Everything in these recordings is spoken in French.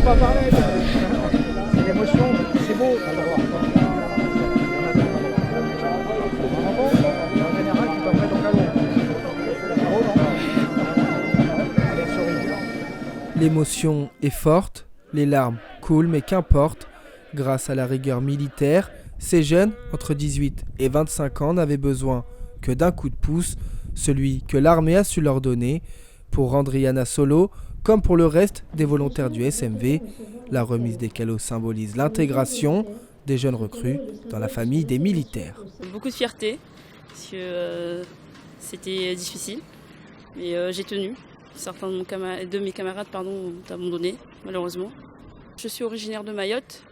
pas parler. C'est l'émotion, c'est beau. En général, tu t'en fais ton galop. L'émotion est forte, les larmes coulent, mais qu'importe. Grâce à la rigueur militaire, ces jeunes, entre 18 et 25 ans, n'avaient besoin que d'un coup de pouce, celui que l'armée a su leur donner. Pour Andriana Solo, comme pour le reste des volontaires du SMV, la remise des calots symbolise l'intégration des jeunes recrues dans la famille des militaires. Beaucoup de fierté, parce que c'était difficile, mais j'ai tenu. Certains de mes camarades ont abandonné, malheureusement. Je suis originaire de Mayotte.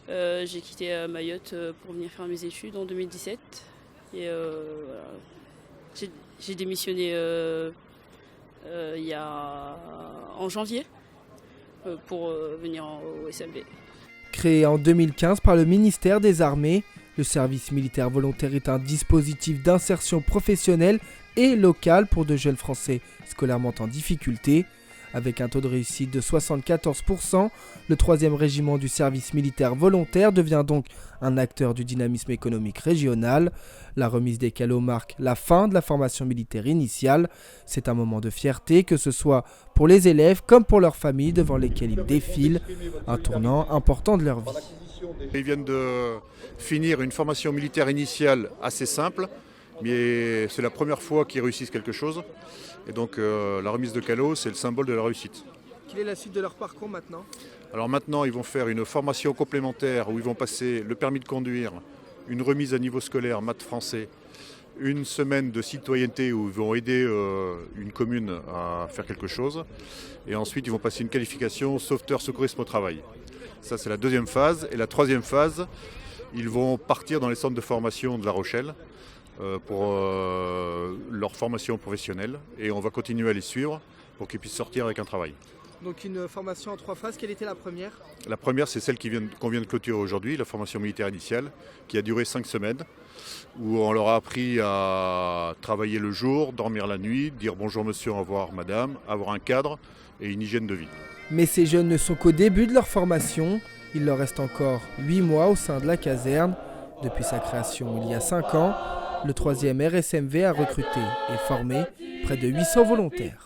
J'ai quitté Mayotte pour venir faire mes études en 2017. Et voilà. J'ai démissionné en janvier pour venir au SMV. Créé en 2015 par le ministère des Armées, le service militaire volontaire est un dispositif d'insertion professionnelle et locale pour de jeunes Français scolairement en difficulté. Avec un taux de réussite de 74%, le 3e régiment du service militaire volontaire devient donc un acteur du dynamisme économique régional. La remise des calots marque la fin de la formation militaire initiale. C'est un moment de fierté, que ce soit pour les élèves comme pour leurs familles devant lesquelles ils défilent, un tournant important de leur vie. Ils viennent de finir une formation militaire initiale assez simple, mais c'est la première fois qu'ils réussissent quelque chose. Et donc la remise de calots, c'est le symbole de la réussite. Quelle est la suite de leur parcours maintenant ? Alors maintenant, ils vont faire une formation complémentaire où ils vont passer le permis de conduire, une remise à niveau scolaire, maths français, une semaine de citoyenneté où ils vont aider une commune à faire quelque chose. Et ensuite, ils vont passer une qualification sauveteur secourisme au travail. Ça, c'est la 2e phase. Et la 3e phase, ils vont partir dans les centres de formation de La Rochelle pour leur formation professionnelle. Et on va continuer à les suivre pour qu'ils puissent sortir avec un travail. Donc une formation en 3 phases, quelle était la première ? La première, c'est celle qu'on vient de clôturer aujourd'hui, la formation militaire initiale, qui a duré 5 semaines, où on leur a appris à travailler le jour, dormir la nuit, dire bonjour monsieur, au revoir madame, avoir un cadre et une hygiène de vie. Mais ces jeunes ne sont qu'au début de leur formation. Il leur reste encore 8 mois au sein de la caserne. Depuis sa création il y a 5 ans, le 3e RSMV a recruté et formé près de 800 volontaires.